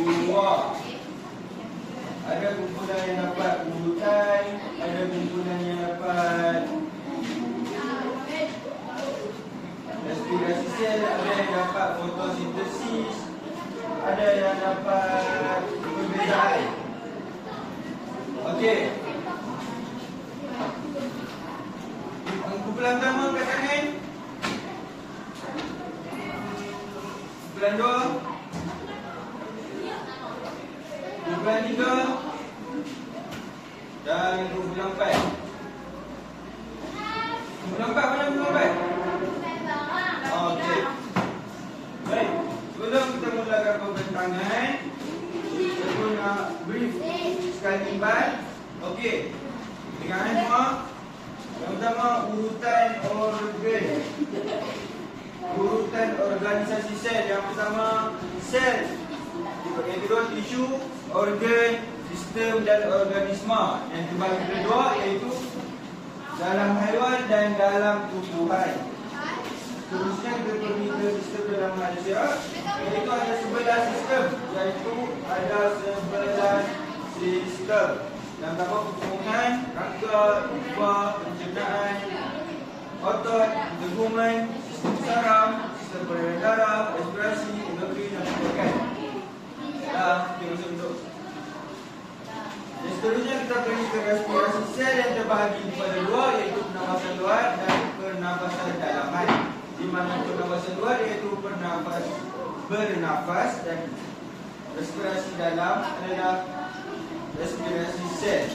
dua. Ada kumpulan yang dapat urutan, ada kumpulan yang dapat respirasi sel, ada yang dapat fotosintesis, ada yang dapat perbezaan. Okey. Kumpulan pertama angkat tangan. Kumpulan dua. Kumpulan tiga. Dan kumpulan empat. Kumpulan empat mana kumpulan empat? Okey. Baik. Sebelum kita mulakan pembentangan, saya nak brief sekali imbat. Okey. Dengar semua. Yang pertama, urutan organ. Urutan organisasi sel. Yang pertama, sel. Yang kedua, tisu, organ, sistem dan organisma. Yang terbagi kedua iaitu dalam haiwan dan dalam tumbuhan. Seterusnya kita pergi ke sistem dalam manusia, iaitu ada 11 sistem. Iaitu ada 11 sistem. Yang pertama, pertumbuhan, rangka, limfa, pencernaan, otot, deguman, sistem saraf, sistem peredaran darah, respirasi, endokrin dan organ. Dah, kita masuk duduk. Dan seterusnya kita pergi ke respirasi sel yang terbahagi kepada dua, iaitu pernafasan luar dan pernafasan dalaman. Di mana pernafasan luar iaitu bernafas dan respirasi dalam adalah respirasi sel.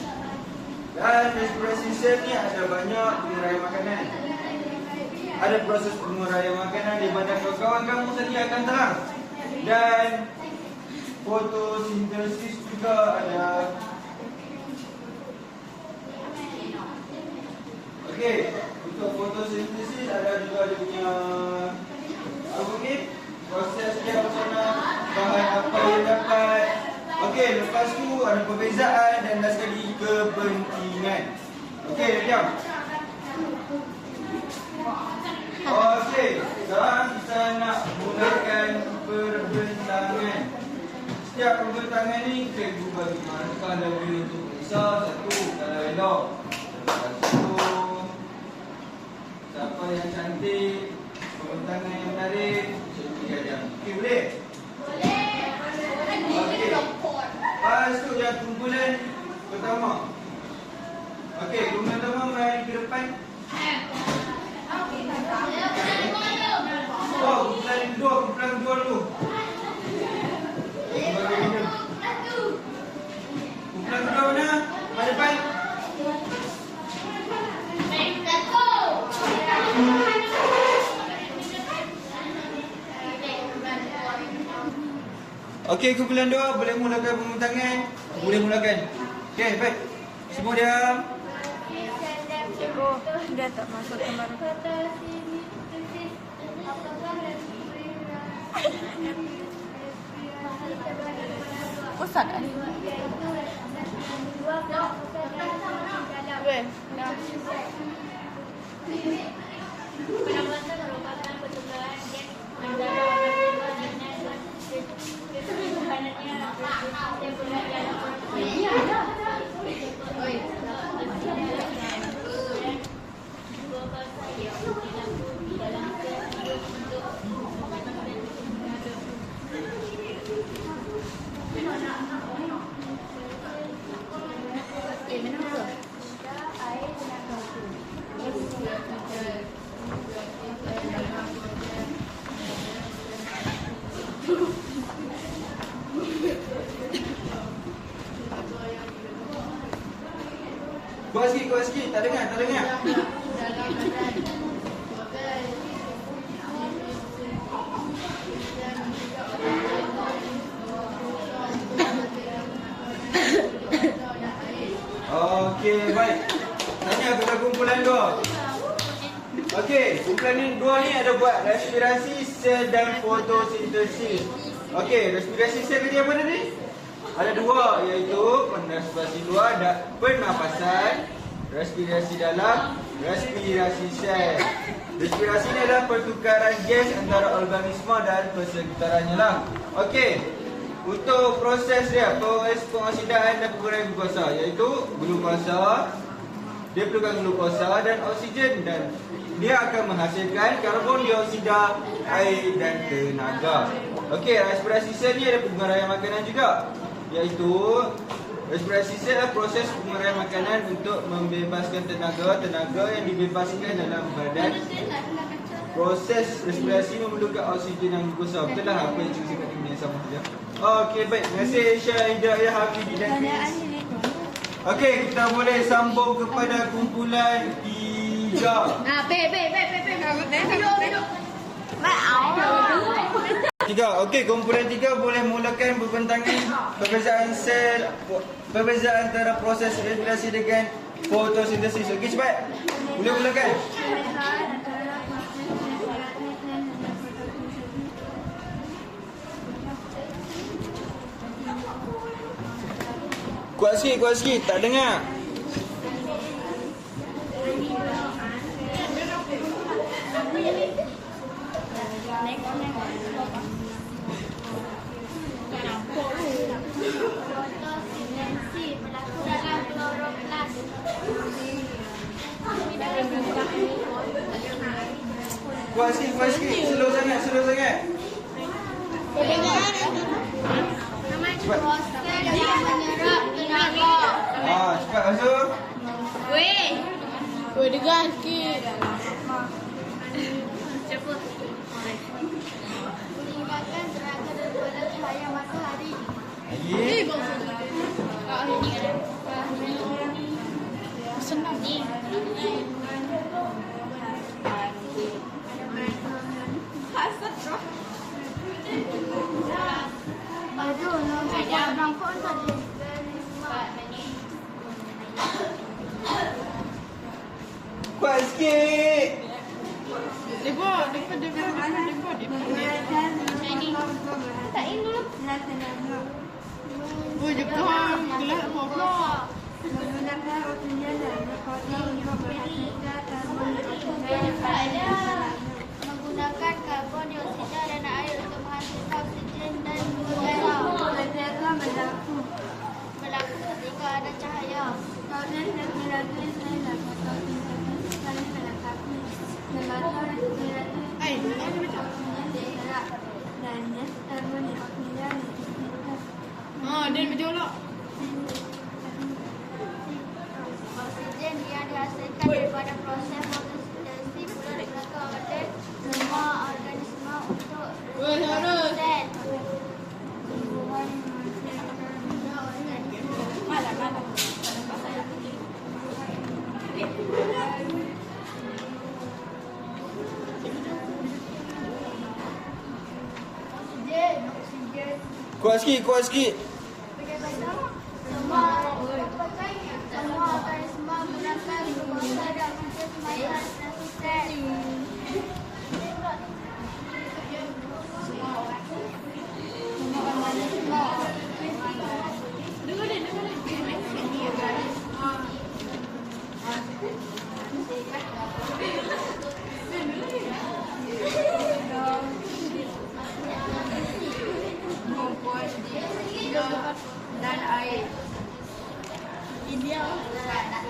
Dan respirasi sel ni ada banyak penguraian makanan. Ada proses penguraian makanan di mana kawan-kawan kamu tadi akan terang. Dan fotosintesis juga ada. Okey, untuk fotosintesis ada juga dia punya apa ni? Proses dia macam mana, bahan apa yang dapat. Okey, lepas tu ada perbezaan dan last sekali kepentingan. Okey, diam. Okey, sekarang kita nak mulakan perbentangan. Setiap perbentangan ni cikgu bagi markah lebih untuk Nisa. Satu, kalau elok. Satu, siapa yang cantik, perbentangan yang menarik, cikgu ajar. Okey, boleh? Okey. Lepas tu yang kumpulan pertama. Okey, kumpulan pertama mari ke depan. Oh, kumpulan kedua dulu. Kumpulan kedua mana? Pada depan. Okey, kumpulan 2 boleh mulakan pembentangan. Boleh mulakan. Okey, baik. Semua diam. Cikgu, dia tak masuk kemarin. Ustaz Ali. Weh, dah. Pernafasan merupakan pertukaran gas antara organisma dengan keseluruhannya yang berada dalam Kuat sikit. Tak dengar. Okey, baik. Tanya kepada kumpulan 2. Okey, kumpulan ni 2 ni ada buat respirasi sel dan fotosintesis. Okey, respirasi sel tadi apa tadi? Ada 2, iaitu respirasi luar dan pernafasan, respirasi dalam, respirasi sel. Respirasi ni adalah pertukaran gas antara organisma dan persekitarannya lah. Okey. untuk proses dia, proses pengoksidaan dan pengurangan glukosa, iaitu glukosa, dia perlukan glukosa dan oksigen, dan dia akan menghasilkan karbon dioksida, air dan tenaga. Okey, respirasi sel ni ada penguraian makanan juga, iaitu respirasi sel adalah proses penguraian makanan untuk membebaskan tenaga yang dibebaskan dalam badan. Proses respirasi memerlukan oksigen dan glukosa. Betul lah apa yang cikgu cakap ni sama saja. Okey, baik. Terima kasih Aisyah, Hidayah, Hafidhi dan Chris. Okey, kita boleh sambung kepada kumpulan 3. Tiga. Okey, kumpulan 3 boleh mulakan berbentangan perbezaan sel, perbezaan antara proses respirasi dengan fotosintesis. Okey, cepat. Boleh mulakan. Kuat sikit, tak dengar. Fotosintesis berlaku dalam kloroplas. Kuat sikit. Slow sangat. Proses yang menyerap tenaga. Cepat masuk. Dengar sikit. Meningkatkan tenaga daripada cahaya matahari. Lagi. Senang. Aduh, orang pun tadi. Kuat sikit. Tak ini dulu. Menggunakan karbon dioksida dan air untuk menghasilkan oksigen dan glukosa. Berlaku ketika ada cahaya. Oksigen yang dihasilkan daripada proses fotosintesis berlaku pada semua organisma untuk respirasi sel. Kuat sikit. Semua organisma menggunakan glukosa dan oksigen sebagai respirasi sel. Dan air.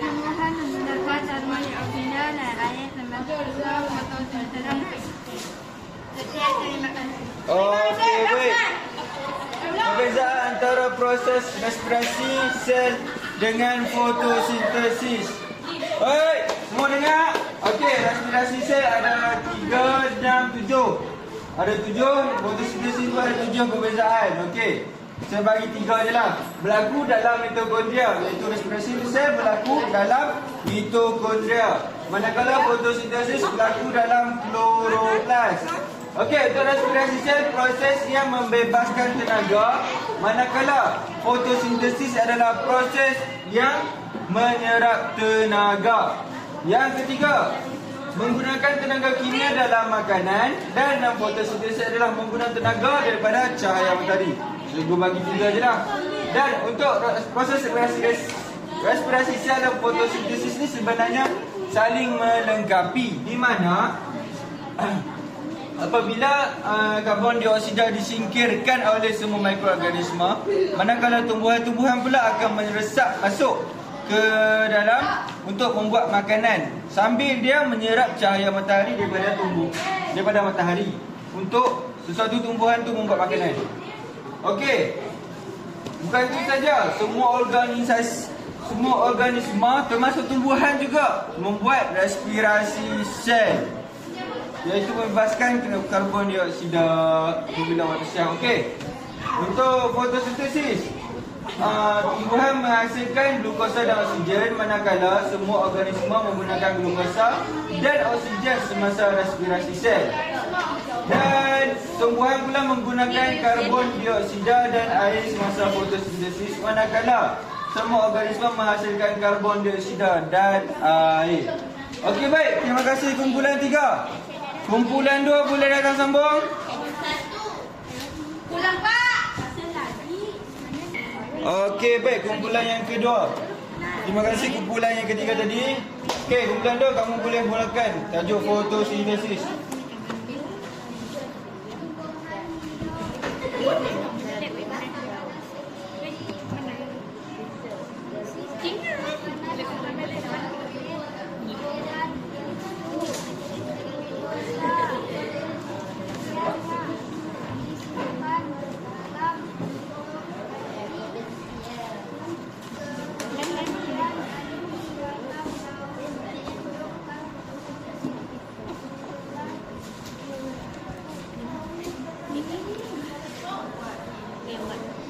Tumbuhan menggunakan karbon dioksida dan air sebagai fotosintesis. Okey, baik. Perbezaan antara proses respirasi sel dengan fotosintesis. Baik, semua dengar? Okey, respirasi sel ada 3, 6, 7. Ada 7, fotosintesis pun ada 7 perbezaan. Okey. Saya bagi 3 je lah. Berlaku dalam mitokondria, iaitu respirasi sel berlaku dalam mitokondria. Manakala fotosintesis berlaku dalam kloroplas. Okey, untuk respirasi sel proses yang membebaskan tenaga, manakala fotosintesis adalah proses yang menyerap tenaga. Yang ketiga, menggunakan tenaga kimia dalam makanan, dan fotosintesis adalah menggunakan tenaga daripada cahaya matahari. Cikgu bagi 3 je lah. Dan untuk proses respirasi sel dan fotosintesis ni sebenarnya saling melengkapi, di mana apabila karbon dioksida disingkirkan oleh semua mikroorganisma, manakala tumbuhan-tumbuhan pula akan meresap masuk ke dalam untuk membuat makanan sambil dia menyerap cahaya matahari daripada matahari untuk sesuatu tumbuhan tu membuat makanan. Okey. Bukan itu saja, semua organisma termasuk tumbuhan juga membuat respirasi sel, iaitu membebaskan karbon dioksida apabila waktu siang. Okey. Untuk fotosintesis, tumbuhan menghasilkan glukosa dan oksigen, manakala semua organisma menggunakan glukosa dan oksigen semasa respirasi sel. Dan tumbuhan pula menggunakan karbon dioksida dan air semasa fotosintesis, manakala semua organisma menghasilkan karbon dioksida dan air. Okey, baik. Terima kasih kumpulan 3. Kumpulan 2 boleh datang sambung. Pulang Pak. Okey, baik. Kumpulan yang kedua. Terima kasih kumpulan yang ketiga tadi. Okey, kumpulan 2 kamu boleh mulakan tajuk fotosintesis.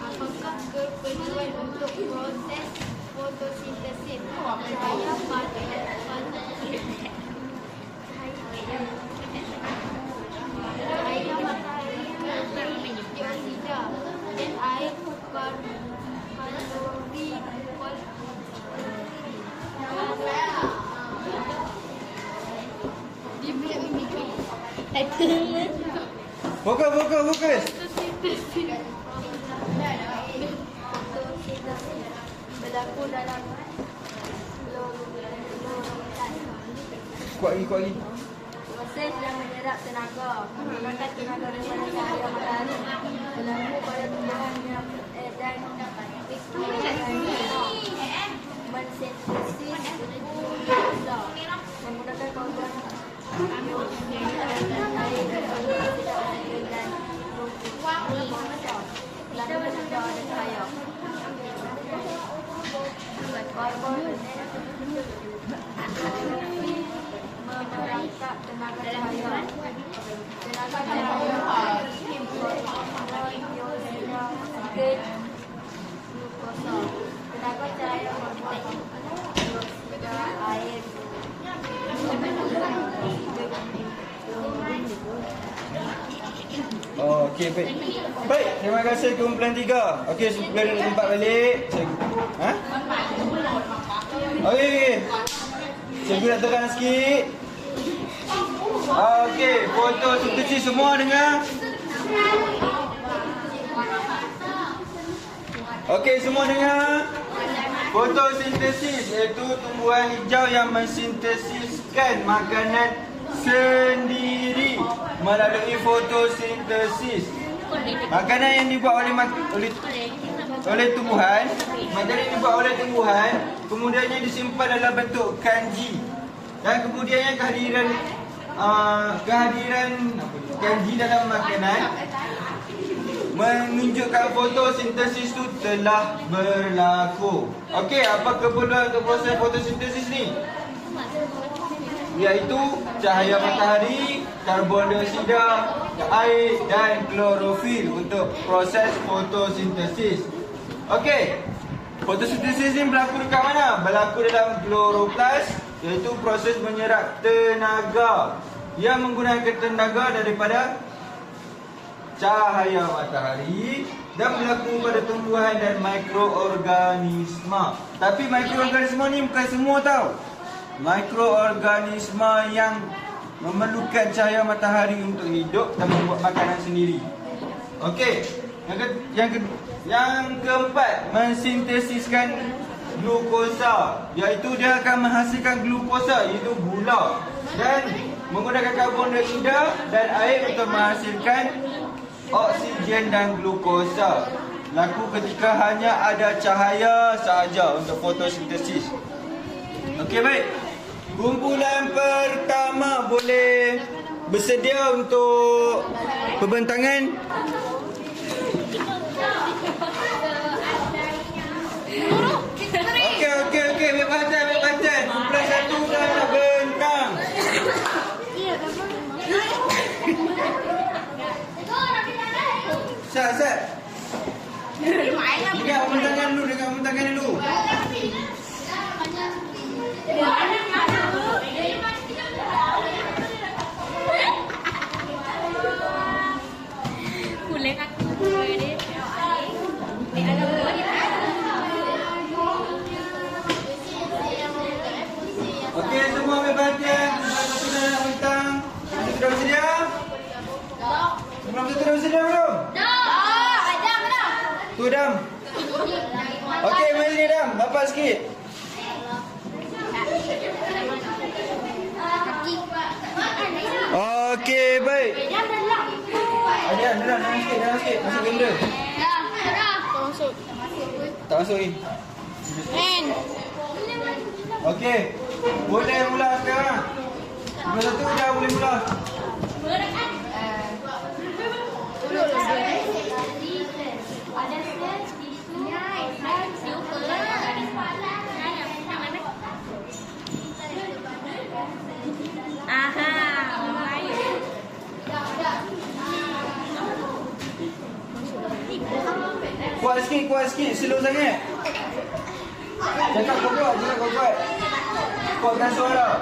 Apakah keperluan untuk proses fotosintesis? Cahaya matahari dioksida dan air Fokus. berlaku dalam Kuat lagi. proses yang menyerap tenaga menggunakan tenaga daripada cahaya matahari berlaku pada tumbuhan dan mensintesis glukosa menggunakan karbon merangkap tenaga cahaya glukosa tenaga cahaya air. Okey, baik. Baik, terima kasih kumpulan 3. Okey, sebelum duduk tempat balik. Ha? Okey. Cikgu nak terang sikit. Okey, fotosintesis semua dengar? Okey, semua dengar? Fotosintesis iaitu tumbuhan hijau yang mensintesiskan makanan sendiri melalui fotosintesis. Makanan yang dibuat oleh tumbuhan, makanan yang dibuat oleh tumbuhan, kemudiannya disimpan dalam bentuk kanji. Dan kemudiannya kehadiran kanji dalam makanan menunjukkan fotosintesis itu telah berlaku. Okey, apa keperluan untuk proses fotosintesis ni? Iaitu cahaya matahari, karbon dioksida, air dan klorofil untuk proses fotosintesis. Okey, fotosintesis ni berlaku dekat mana? Berlaku dalam kloroplas, iaitu proses menyerap tenaga yang menggunakan tenaga daripada cahaya matahari dan berlaku pada tumbuhan dan mikroorganisma. Tapi mikroorganisma ni bukan semua tau. Mikroorganisma yang memerlukan cahaya matahari untuk hidup dan membuat makanan sendiri. Okey. Yang keempat, mensintesiskan glukosa, iaitu dia akan menghasilkan glukosa, iaitu gula. Dan menggunakan karbon dioksida dan air untuk menghasilkan oksigen dan glukosa. Laku ketika hanya ada cahaya sahaja untuk fotosintesis. Okey, baik. Kumpulan pertama boleh bersedia untuk pembentangan. Okey. Baik pasal. Kumpulan satu dah nak bentang. Sat. Dekat pembentangan dulu. Kulit aku ni. Okey, semua ambil perhatian. Satu dah nak bentang. Satu dah bersedia? Sebelum satu dah bersedia belum? Tu Dam. Okey, mari ni Dam. Bapak sikit. Okey, baik. Adian, dalam sikit. Masuk kamera. Tak masuk ni. Okey. Boleh mula sekarang. Nombor satu dah boleh mula. Kuat sikit. Slow sangat. Cakap kau kuat. Kuatkan suara.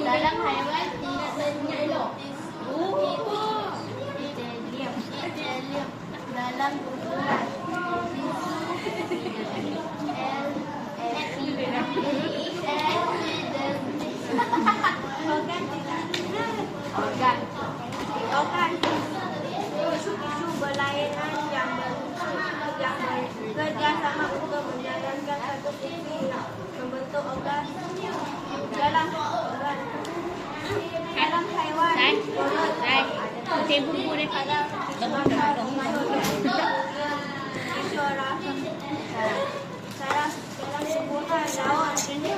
Dalam haiwan dalam tumbuhan organ tisu berlainan yang bekerja sama untuk menjalankan satu fungsi membentuk organ dalam haiwan Putih bumbu ni. dalam tumbuhan lawan sistem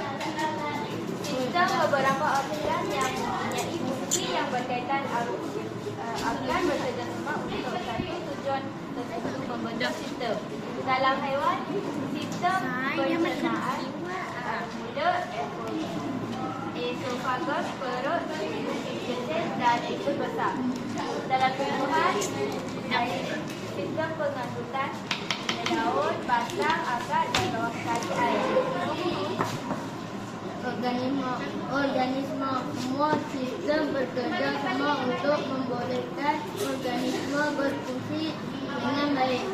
beberapa organ yang mempunyai fungsi yang berkaitan organ bekerjasama untuk satu tujuan tertentu membentuk sistem. Dalam haiwan, sistem pencernaan mulut, esofagus, perut, intestine dan ikut besar. Dalam tumbuhan, sistem pengangkutan daun, batang, akar dan bawah sekali air. Organisme semua sistem bekerja sama untuk membolehkan organisme berfungsi dengan baik.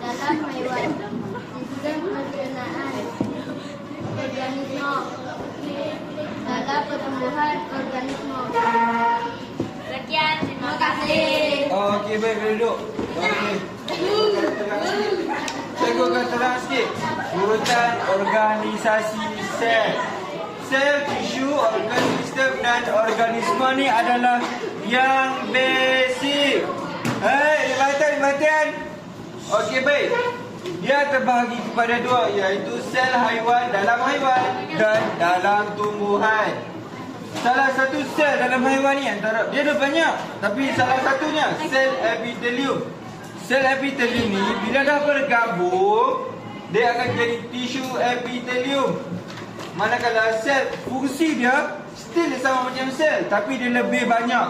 Dalam haiwan, sistem pencernaan organisme. Dalam pertumbuhan organisme. Sekian, terima kasih. Okey, baik, duduk. Okey. Saya akan terang sikit. Urutan organisasi sel. Sel, tisu, organ sistem dan organisme ni adalah yang basic. Perhatian. Okey, baik. Dia terbahagi kepada dua, iaitu sel haiwan dalam haiwan dan dalam tumbuhan. Salah satu sel dalam haiwan ni antara dia ada banyak, tapi salah satunya sel epitelium. Sel epitelium ni bila dah bergabung, dia akan jadi tisu epitelium. Manakala sel fungsi dia still dia sama macam sel, tapi dia lebih banyak.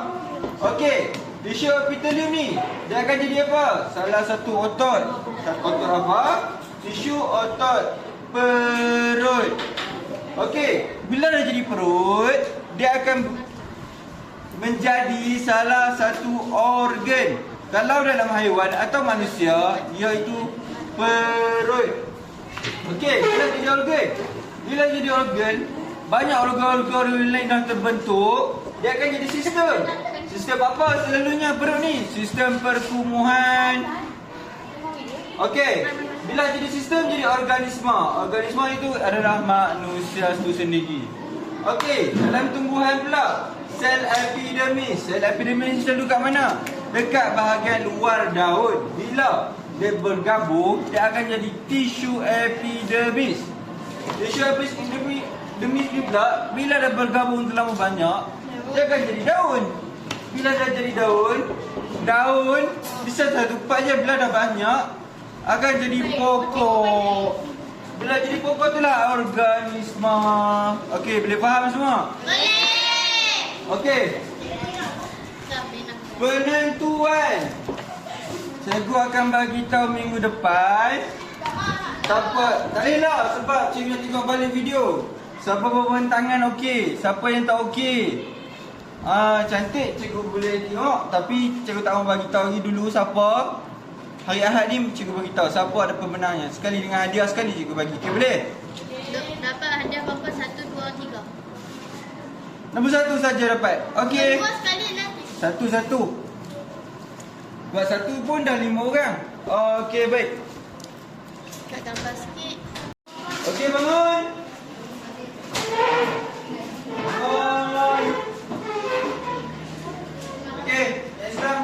Okey, tisu epitelium ni dia akan jadi apa? Salah satu otot. Otot apa? Tisu otot perut. Okey, bila dah jadi perut, dia akan menjadi salah satu organ. Kalau dalam haiwan atau manusia, iaitu perut. Okey, bila jadi organ? Bila jadi organ, banyak organ-organ lain dah terbentuk, dia akan jadi sistem. Sistem apa selalunya perut ni? Sistem perkumuhan. Okey, bila jadi sistem, jadi organisma. Organisma itu adalah manusia itu sendiri. Okey, dalam tumbuhan pula, sel epidermis. Sel epidermis selalu kat mana? Dekat bahagian luar daun. Bila dia bergabung, dia akan jadi tisu epidermis. Tisu epidermis ni pula, bila dia bergabung terlalu banyak, dia akan jadi daun. Bila dah jadi daun bisa satu part je. Bila dah banyak, akan jadi pokok. Bila jadi pokok tu lah organisma. Okey, boleh faham semua? Boleh. Okey. Penentuan. Cikgu akan bagi tahu minggu depan. Siapa? Tak boleh lah sebab cikgu nak tengok balik video. Siapa berbentangan okey, siapa yang tak okey. Cantik cikgu boleh tengok, tapi cikgu tak mahu bagi tahu lagi dulu siapa. Hari Ahad ni cikgu bagi tahu siapa ada pemenangnya. Sekali dengan hadiah sekali cikgu bagi. Okey, boleh? Dapat hadiah berapa? 1, 2, 3. Nombor 1 saja dapat. Okey. Dua sekali lah. 1. Buat 1 pun dah 5 orang. Okey, baik. Kat gambar sikit. Okey, bangun. Bangun. Okey, Islam.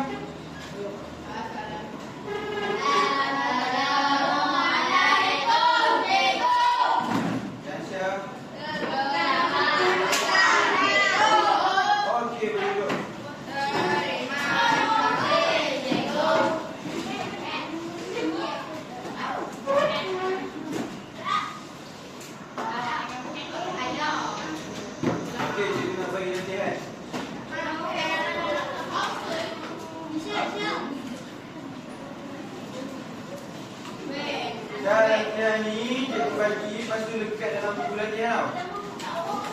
Latihan ni cikgu bagi, lepas tu lekat dalam buku latihan tau.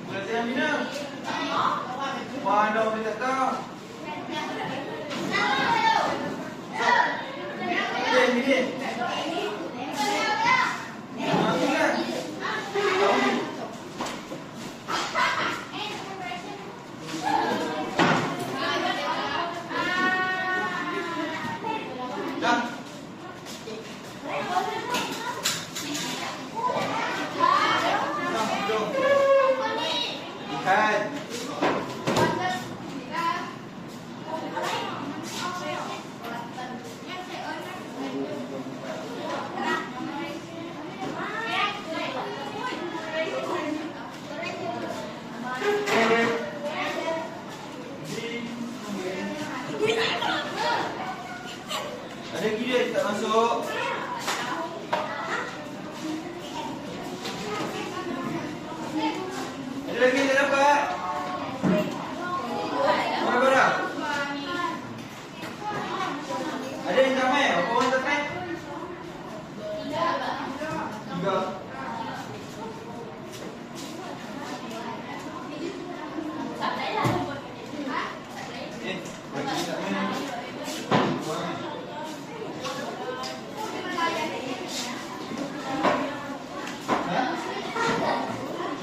Buku latihan Mina? Mana boleh tak tahu? Okey, Mina. Ada kira tak masuk. Ada lagi tak dapat? Berapa? Ada yang tak main? Apa orang tak main? 3. Bagi tak main.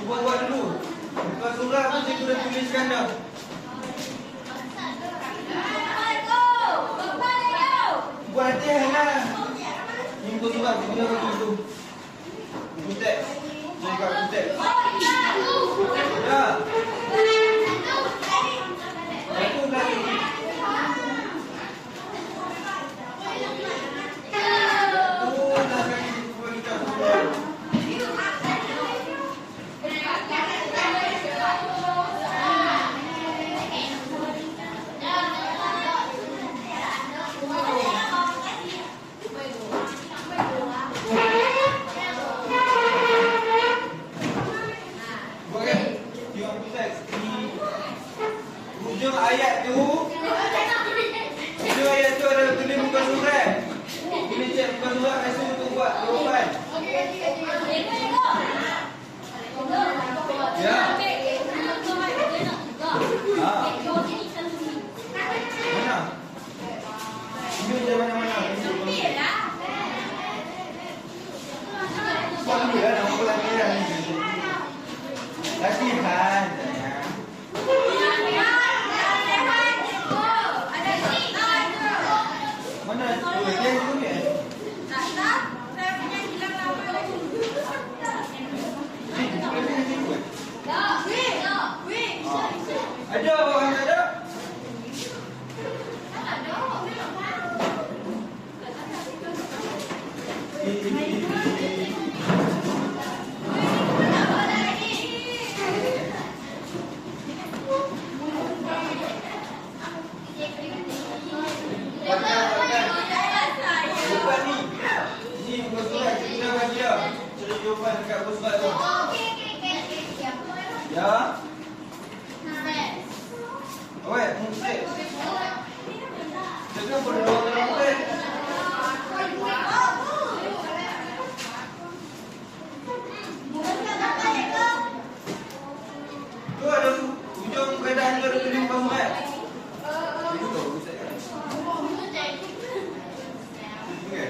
Buat dulu. Bukan surah pun cikgu dah tuliskan dah. Buat latihan lah. Ni bukan surah, cikgu dah bagi tu. Buku teks. Cikgu buku teks. Ya. Satu lagi. buka surat. Ini cek buka surat rasa untuk buat jawapan. Ya. Mana? Ini je mana-mana. Buat dulu ya, nama bulan ni dah. Latihan. Mana? Dia itu ni. Ada orang ada? Jawapan ni. Ni buku surat kita bagi dia. Cari jawapan dekat buku surat tu. Ya. Awak mungkin. Jangan berdoa-doa. Tu ada ujung keadaan dia ada tulis buku surat. Itu tahu saya. Okey.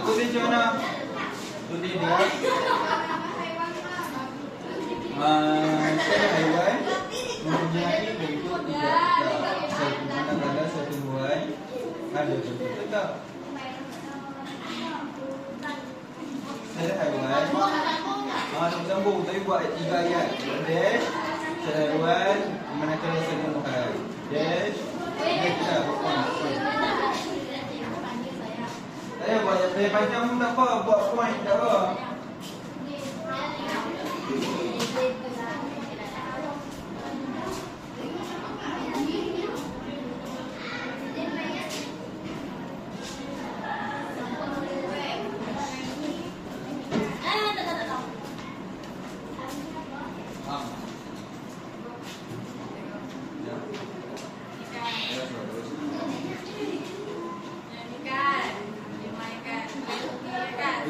Tulis macam mana? Tulis dia. Sel haiwan mempunyai bentuk tidak tetap. Satu manakala satu buah ada bentuk tetap. Sel haiwan sambung tapi buat 3 ayat. Dash sel haiwan manakala satu buah. Dash dia tidak saya buat yang panjang pun tak apa, buat point tak apa.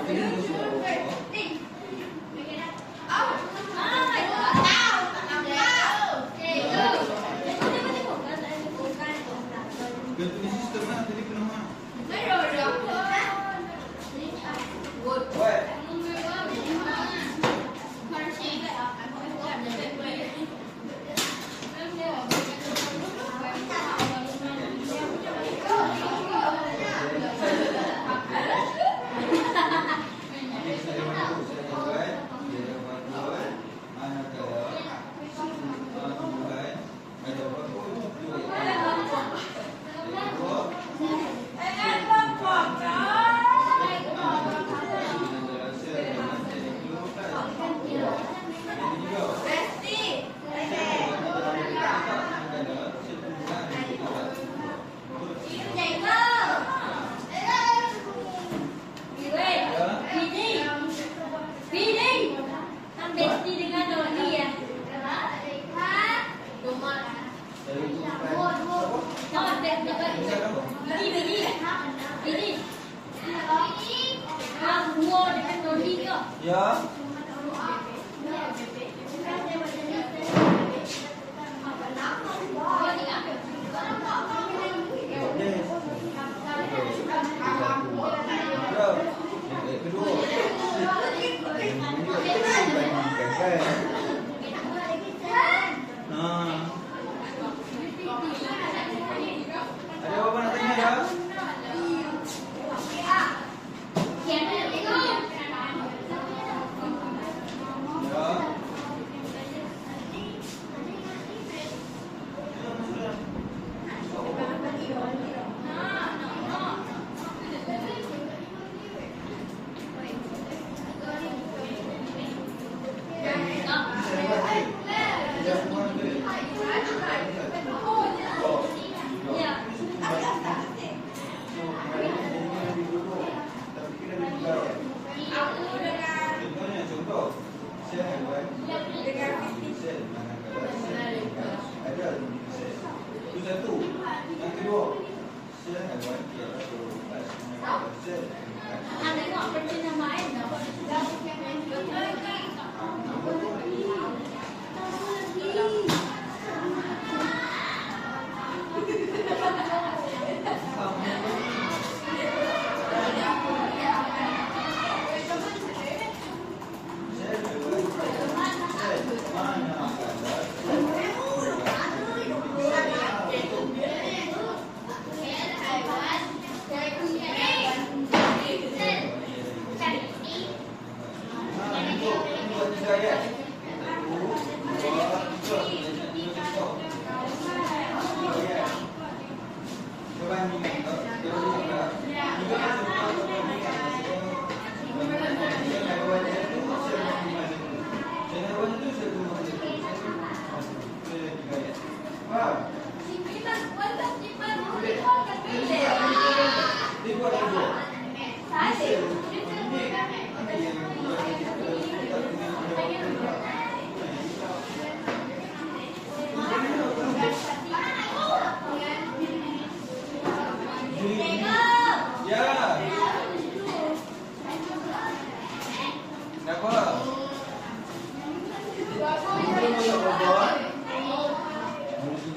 Ini Ya. Ada apa nak tanya ya? Contoh, sel haiwan sel ada itu satu. Yang kedua, sel haiwan sel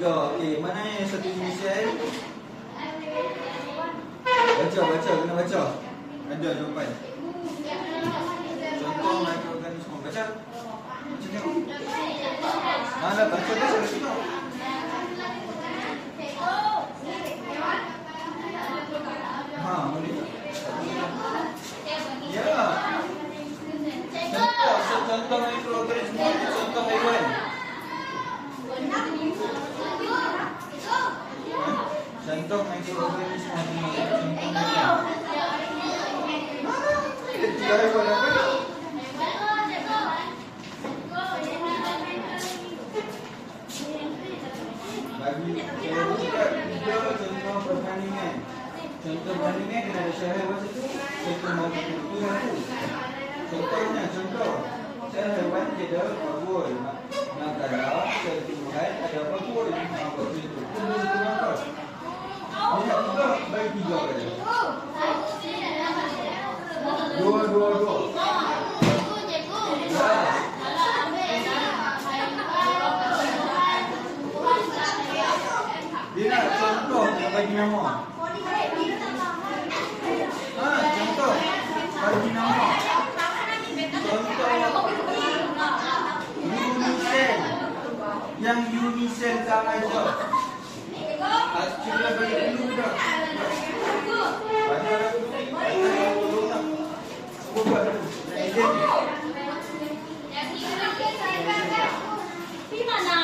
okey, mana yang satu inisial? Baca, kena baca. Ada jawapan. Contoh mikroorganisme. Baca. Tengok. Mana baca dah saya tengok. Ha, boleh. Ya. Contoh mikroorganisme, contoh haiwan. Contoh mikroorganisme, contoh haiwan. Tiga haiwan apa? Bagi tiga contoh perbandingan. Contoh perbandingan kena ada sel haiwan satu, contoh maupun itu satu. Contohnya, sel haiwan dia ada babul. Manakala sel tumbuhan ada babul. Apa itu? Lihat tiga, bagi tiga saja. Dua. Dia nak contoh bagi nama. Contoh bagi nama. Contoh unisel. Yang unisel sama je. Cuba bagi dulu dah. Banyak dulu tak. Buat dulu. Di mana?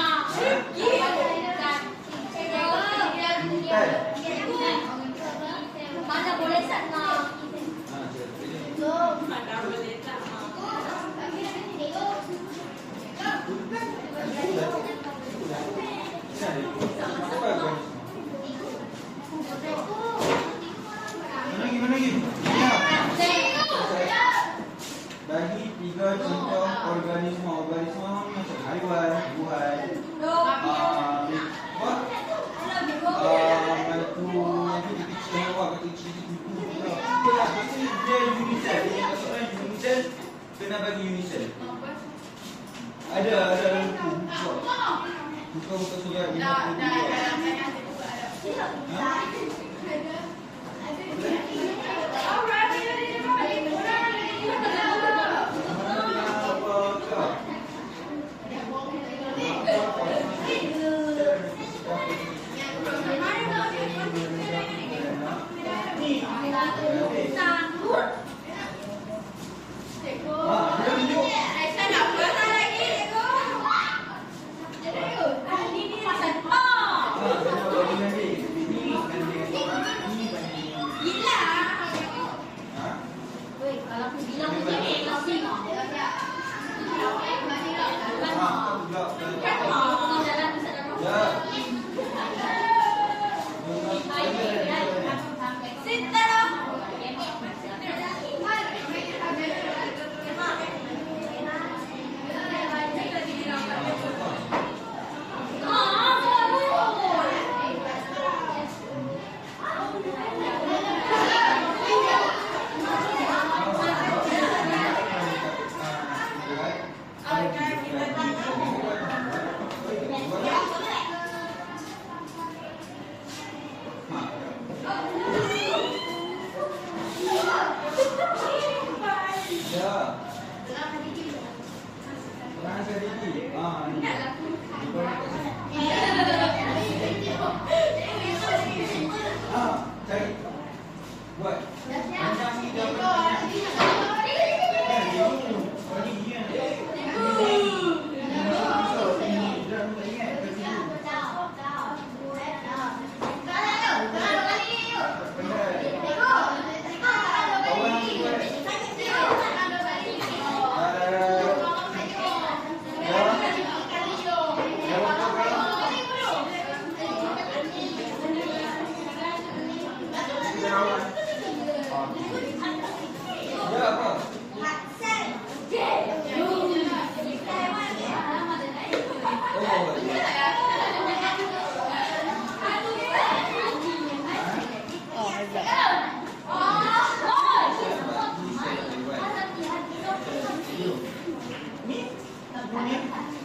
Mana boleh sana? Mana boleh sana? Mana lagi? Bagi tiga contoh organisme macam haiwan, tumbuhan, batu yang kecil-kecil, kecil-kecil. kena bagi unisel. Ada dalam buku. Buka surat 52.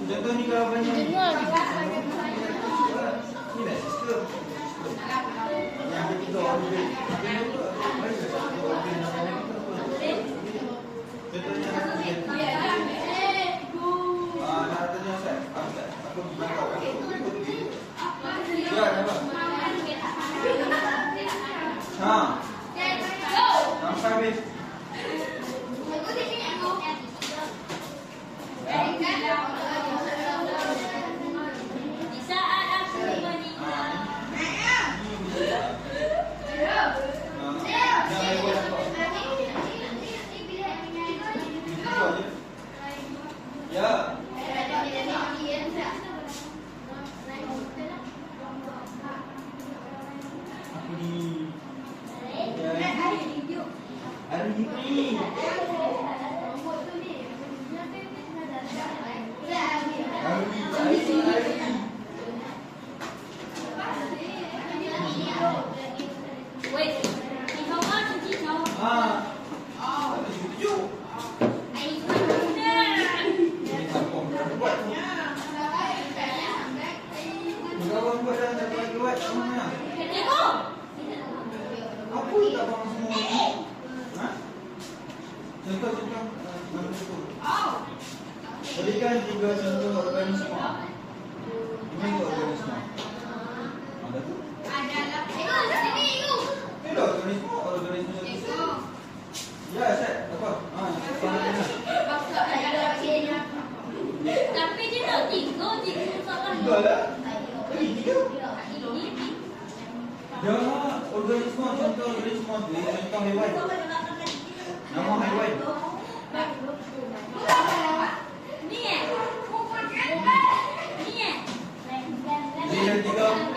Contoh ni kalau banyak ni dah sistem. Yang ketiga organ. Contohnya nak tanya Ustaz. Aku beritahu. Ya, nampak. Sampai habis. Ya. Berikan 3 contoh organisme. Ini organisme. Ada tu? Ini organisme. Ya, Ustaz. Apa? Tapi dia tak tiga soalan. Tiga lah. Lagi 3. Ya, organisme, contoh organisme tu, contoh haiwan. Nama haiwan. Bila 3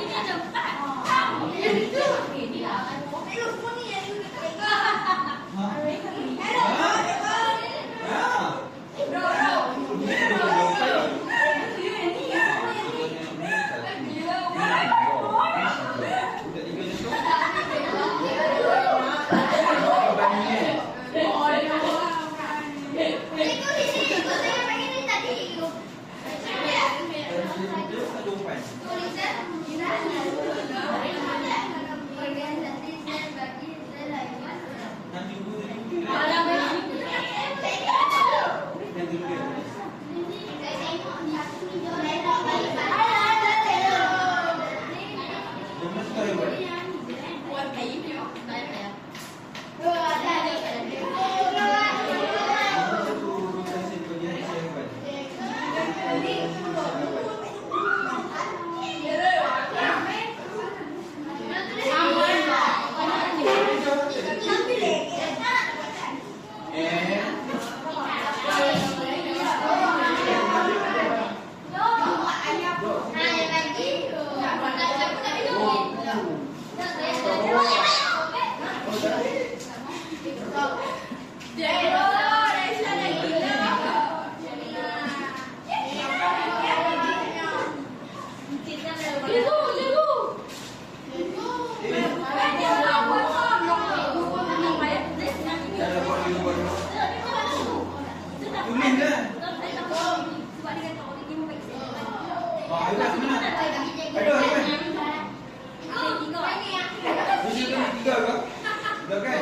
Dah kan?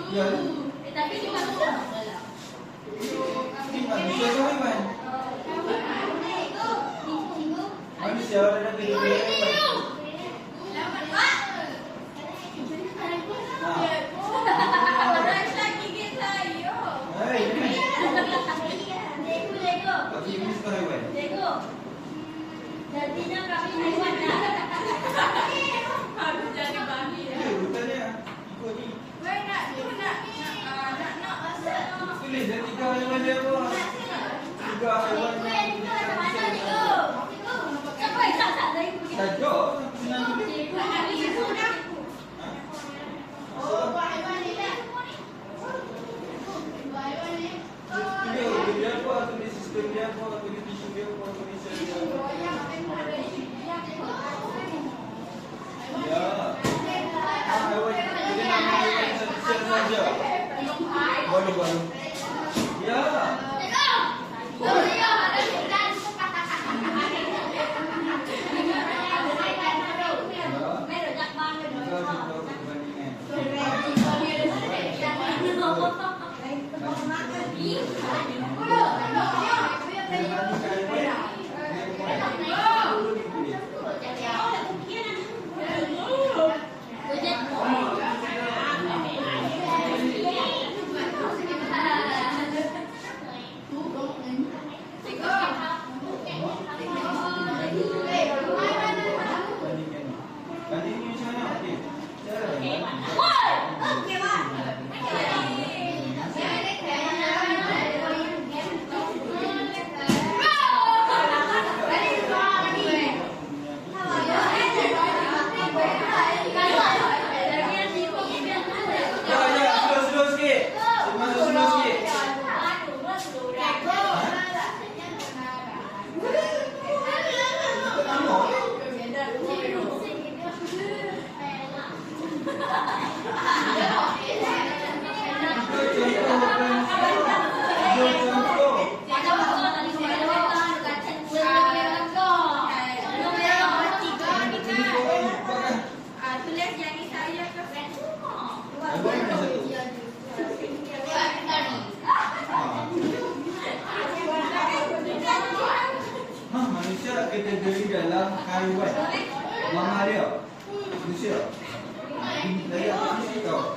Ya. Tapi dia manusia. Ini manusia ke haiwan? Manusia ada di haiwan. Hai, ini. Tapi ini suka haiwan. Jadinya kami haiwan ya. Harus jadi babi ya. Ya, rutanya ikut ni. Tulis dah 3 haiwan dia apa? 3 haiwan yang tajuk senang tulis. Dia apa? Tulis sistem dia apa? Tulis isu dia apa? Tulis sel dia apa? Ya. Haiwan. Jadi nama haiwan sel saja. Baru-baru. Ya. Manusia kategori dalam haiwan. Mamalia. Manusia. Dari apa ni kau?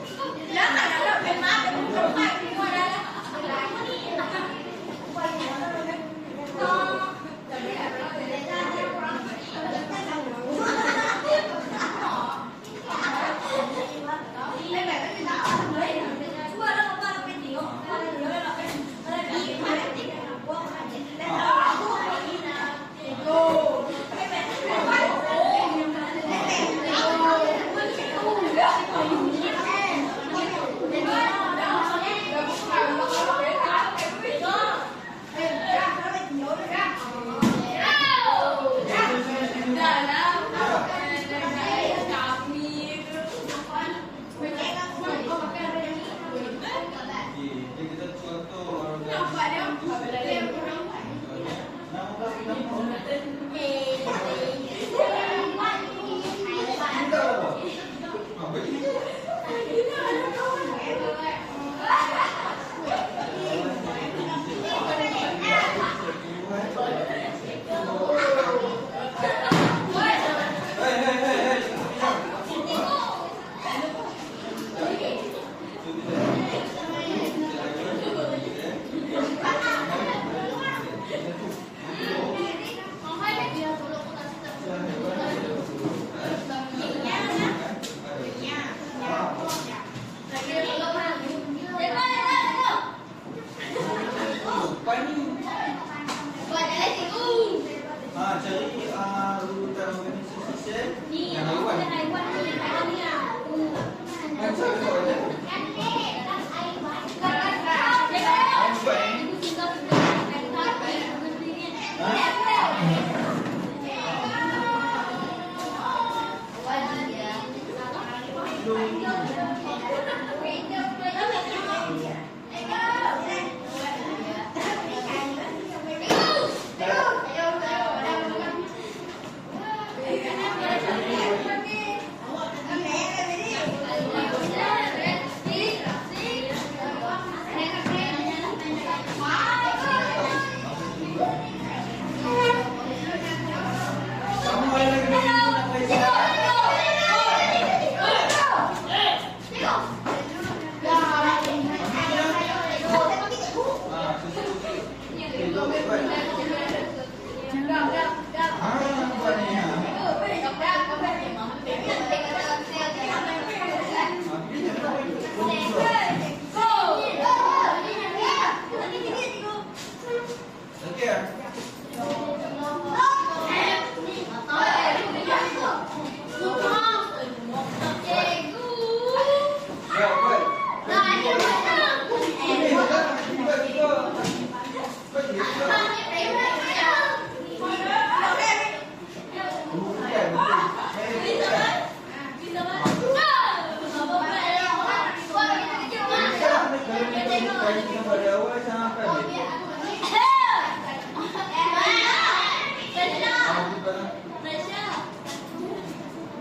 Tadi kita pada awal sampai ni.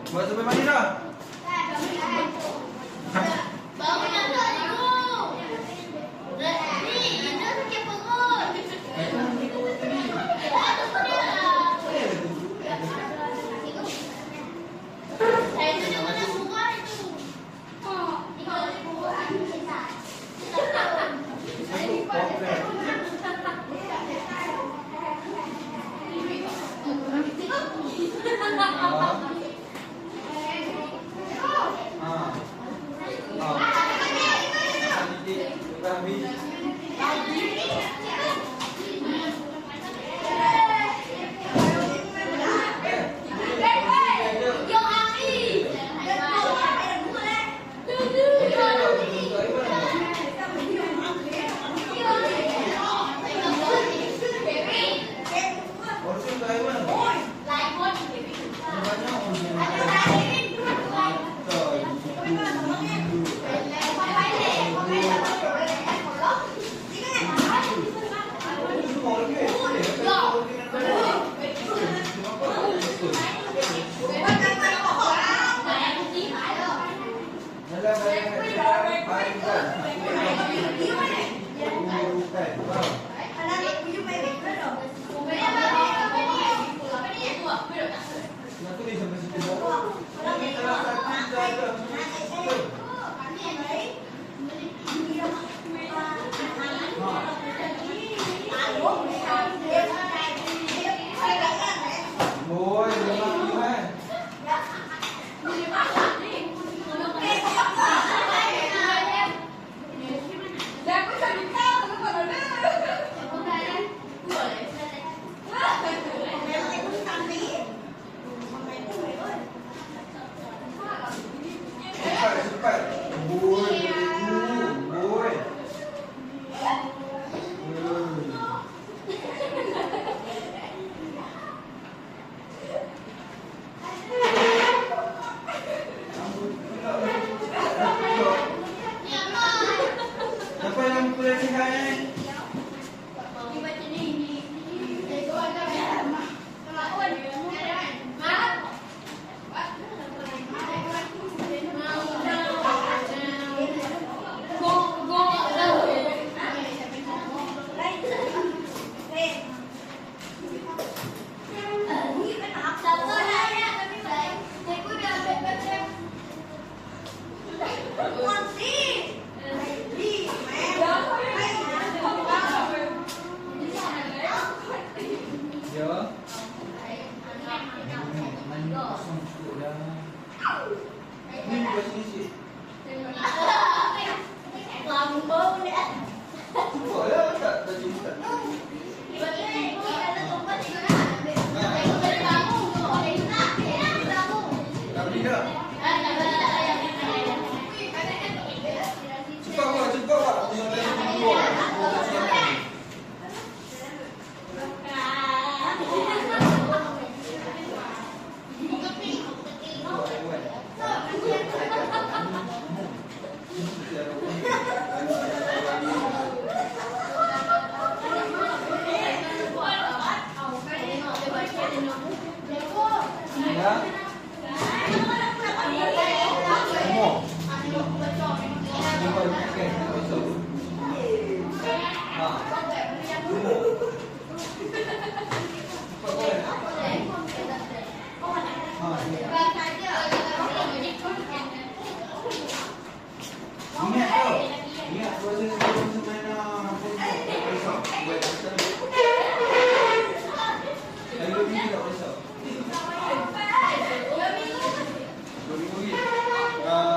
Buat sampai mana dah? Bangun nak dulu. Ni, Ina sakit perut. Itu dia mana murah itu.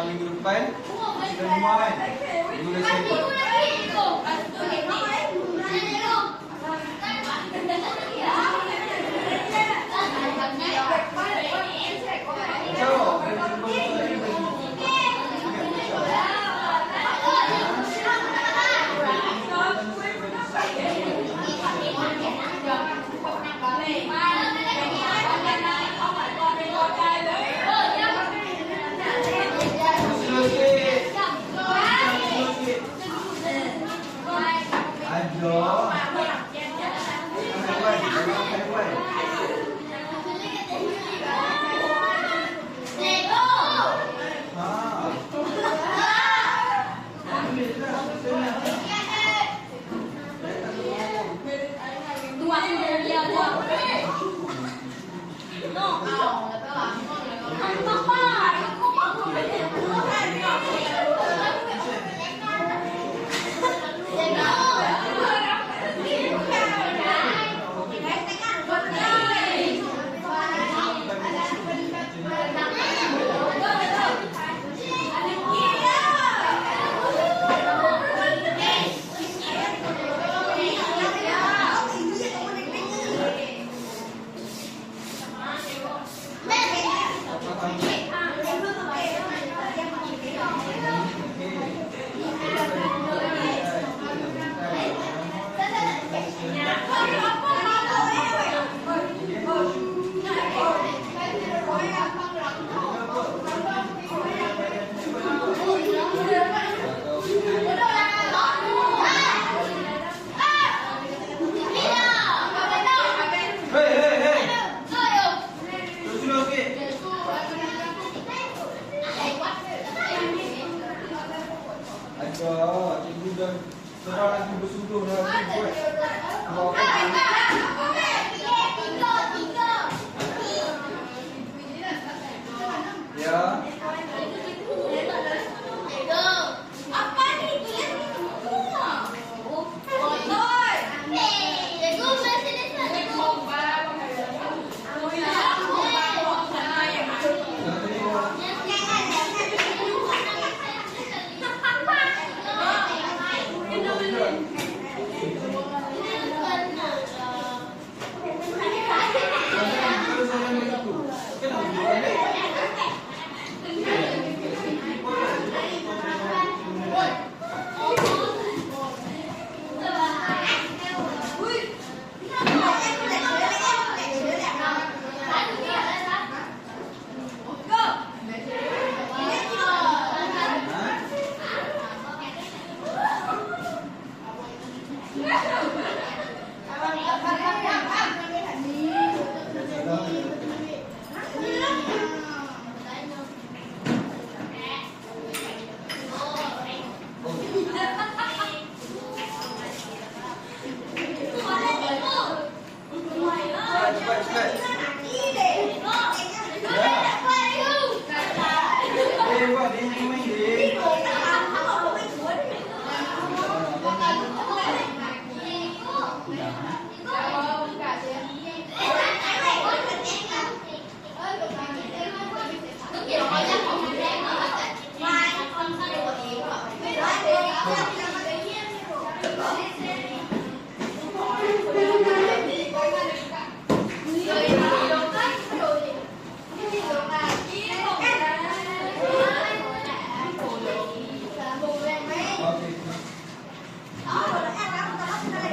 Minggu depan kita rumah kan. Minggu depan. Dah, cikgu dah serah lagi bersungguh dah buat. Ya. Apa ni? Cikgu masih di sana. Kalau saya begitu, kenapa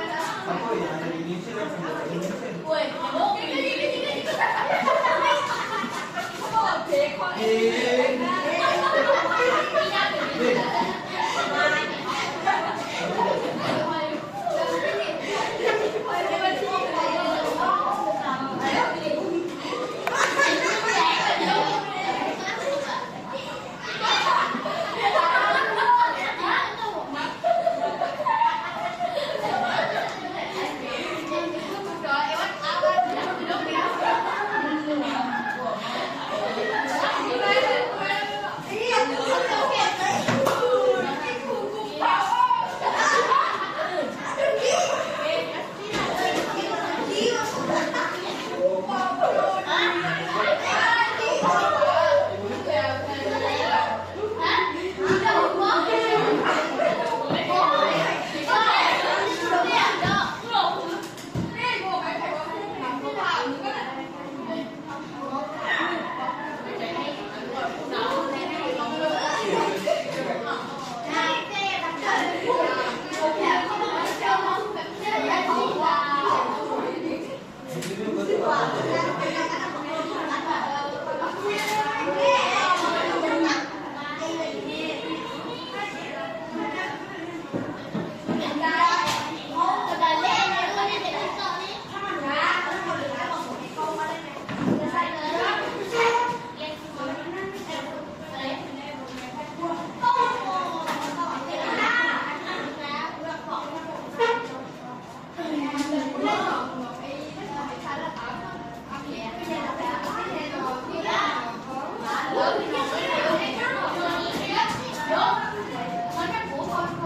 dia? Apa yang ada di Indonesia dan di Indonesia?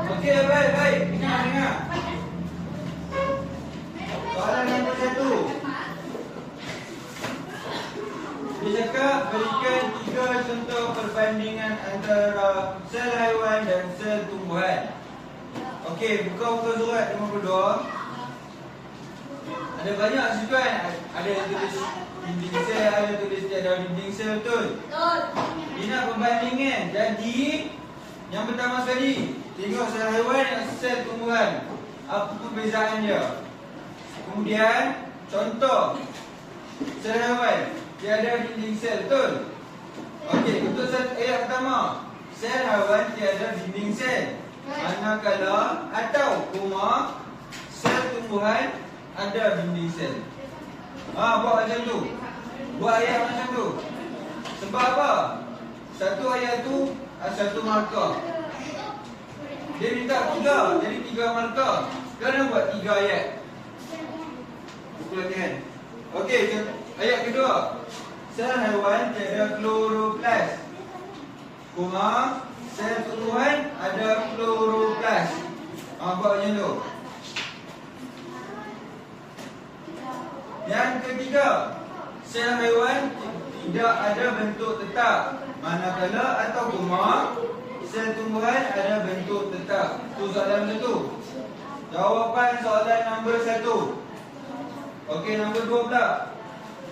Okey, baik. Dengar. Soalan nombor 1. Dia cakap berikan 3 contoh perbandingan antara sel haiwan dan sel tumbuhan. Okey, buka surat 52. Ada banyak sukan. Ada yang tulis dinding sel, ada yang tulis tiada dinding sel, betul? Betul. Dia nak perbandingan. Jadi, yang pertama sekali, tengok sel haiwan dan sel tumbuhan. Apa perbezaan dia? Kemudian, contoh sel haiwan, tiada dinding sel, betul? Okey, untuk ayat pertama, sel haiwan tiada dinding sel. Manakala atau koma sel tumbuhan ada dinding sel. Buat macam tu. Buat ayat macam tu. Sebab apa? satu ayat tu satu markah. Dia minta 3, jadi 3 markah. Kena buat 3 ayat. Buku latihan. Okey, ayat kedua. Sel haiwan tiada kloroplas. Koma, sel tumbuhan ada kloroplas. Buat macam tu. Yang ketiga, sel haiwan tidak ada bentuk tetap. Manakala atau koma, sel tumbuhan ada bentuk tetap. Tu soalan satu. Jawapan soalan nombor 1. Okey, nombor 2 pula.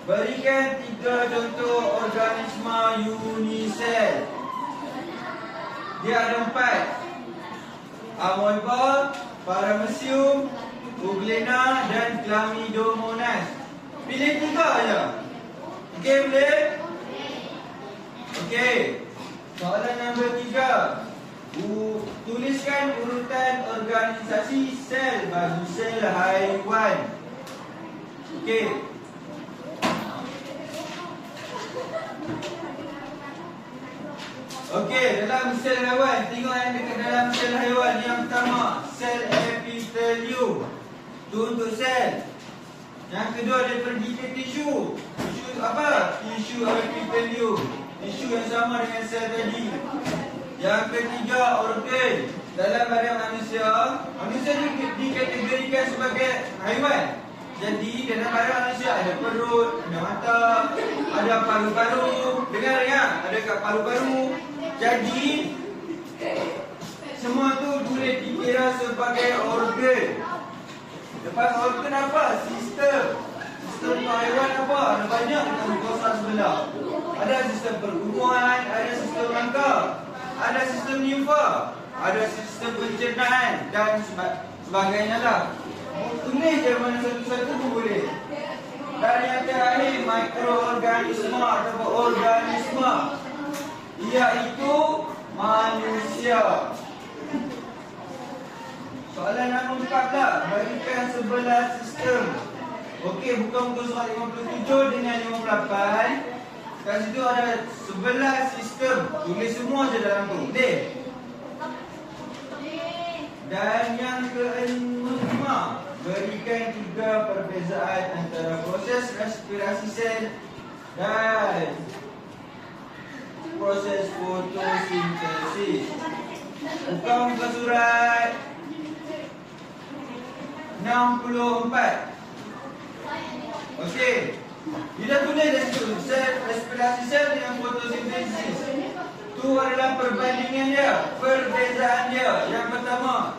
Berikan 3 contoh organisma unisel. Dia ada 4. Amoeba, Paramecium, Euglena dan Chlamydomonas. Pilih 3 aja. Okey, boleh? Okey. Soalan nombor 3. Tuliskan urutan organisasi sel bagi sel haiwan. Okey. Okey, dalam sel haiwan, tengok yang dekat dalam sel haiwan. Yang pertama, sel epitelium. Tu untuk sel. Yang kedua, dia pergi ke tisu. Tisu apa? Tisu epitelium. Tisu yang sama dengan sel tadi. Yang ketiga, organ. Dalam badan manusia, manusia dikategorikan sebagai haiwan. Jadi dalam badan manusia ada perut, ada mata, ada paru-paru. Dengar ya, ada kat paru-paru. Jadi semua tu boleh dikira sebagai organ. Lepas organ apa? Sistem. Sistem untuk haiwan apa? Ada banyak dekat muka otak sebelah. Ada sistem perhubungan, ada sistem rangka, ada sistem limfa, ada sistem pencernaan dan sebagainya lah. Tulis je mana satu-satu pun boleh. Dan yang terakhir, mikroorganisma atau organisma, iaitu manusia. Soalan nombor 4 lah. Berikan 11 sistem. Okey, buka muka surat 57 dengan 58. Kat situ ada 11 sistem. Tulis semua je dalam tu. Boleh? Dan yang kelima, berikan 3 perbezaan antara proses respirasi sel dan proses fotosintesis. Buka muka surat 64. Okey. Dia dah tulis di situ, sel respirasi sel dengan fotosintesis. Tu adalah perbandingan dia, perbezaan dia. Yang pertama,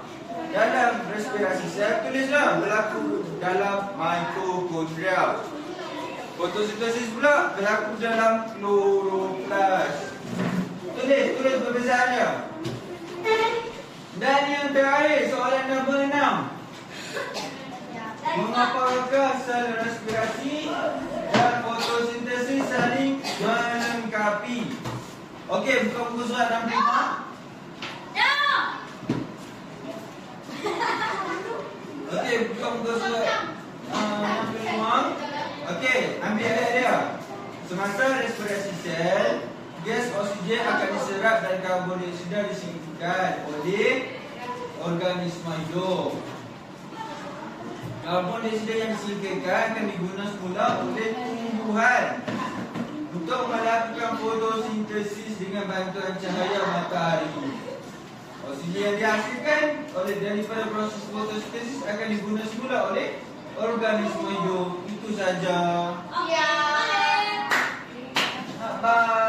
dalam respirasi sel tulislah berlaku dalam mitokondria. Fotosintesis pula berlaku dalam kloroplas. Tulis perbezaannya. Dan yang terakhir, soalan nombor 6. Mengapakah sel respirasi dan fotosintesis saling melengkapi? Okey, buka buku surat 65. Okey, buka buku surat 65. Okey, ambil ayat dia. Semasa respirasi sel, gas oksigen akan diserap dan karbon dioksida disingkirkan oleh organisma hidup. Karbon dioksida yang disingkirkan akan digunakan semula oleh tumbuhan untuk melakukan fotosintesis dengan bantuan cahaya matahari. Oksigen yang dihasilkan oleh daripada proses fotosintesis akan digunakan semula oleh organisma hidup. Itu saja. Ya. Bye.